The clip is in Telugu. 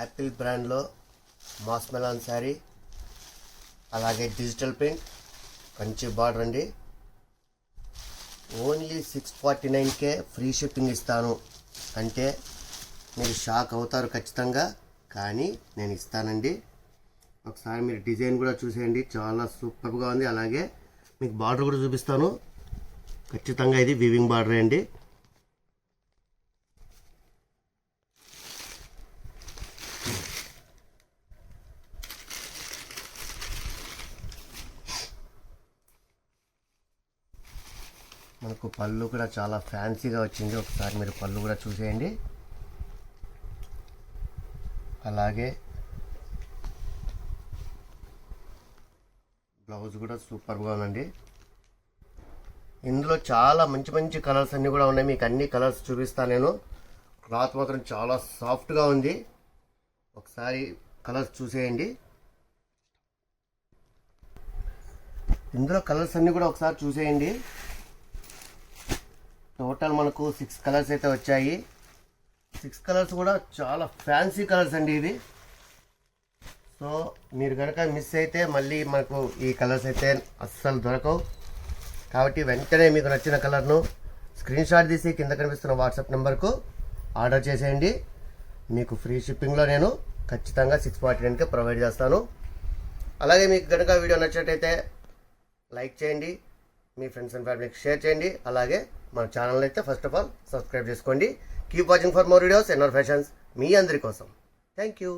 యాపిల్ బ్రాండ్లో మాస్ మెలాన్ శారీ, అలాగే డిజిటల్ ప్రింట్, కంచి బార్డర్ అండి. ఓన్లీ 649కే ఫ్రీ షిప్పింగ్ ఇస్తాను అంటే మీరు షాక్ అవుతారు ఖచ్చితంగా, కానీ నేను ఇస్తానండి. ఒకసారి మీరు డిజైన్ కూడా చూసేయండి, చాలా సూపర్గా ఉంది. అలాగే మీకు బార్డర్ కూడా చూపిస్తాను. ఖచ్చితంగా ఇది వీవింగ్ బార్డర్ అండి. మనకు పళ్ళు కూడా చాలా ఫ్యాన్సీగా వచ్చింది. ఒకసారి మీరు పళ్ళు కూడా చూసేయండి. అలాగే బ్లౌజ్ కూడా సూపర్గా ఉందండి. ఇందులో చాలా మంచి మంచి కలర్స్ అన్నీ కూడా ఉన్నాయి. మీకు అన్ని కలర్స్ చూపిస్తాను నేను. క్లాత్ మాత్రం చాలా సాఫ్ట్గా ఉంది. ఒకసారి కలర్స్ చూసేయండి. ఇందులో కలర్స్ అన్నీ కూడా ఒకసారి చూసేయండి. టోటల్ మనకు 6 కలర్స్ అయితే వచ్చాయి. 6 కలర్స్ కూడా చాలా ఫ్యాన్సీ కలర్స్ అండి ఇవి. సో మీరు కనుక మిస్ అయితే మళ్ళీ మనకు ఈ కలర్స్ అయితే అస్సలు దొరకవు. కాబట్టి వెంటనే మీకు నచ్చిన కలర్ను స్క్రీన్ షాట్ తీసి కింద కనిపిస్తున్న వాట్సాప్ నెంబర్కు ఆర్డర్ చేసేయండి. మీకు ఫ్రీ షిప్పింగ్లో నేను ఖచ్చితంగా 649కే ప్రొవైడ్ చేస్తాను. అలాగే మీకు కనుక వీడియో నచ్చినట్టయితే లైక్ చేయండి, మీ ఫ్రెండ్స్ అండ్ ఫ్యామిలీకి షేర్ చేయండి. అలాగే మన ఛానల్ అయితే ఫస్ట్ ఆఫ్ ఆల్ సబ్స్క్రైబ్ చేసుకోండి. Keep watching for more videos NR Fashions, మీ అందరి కోసం. Thank you.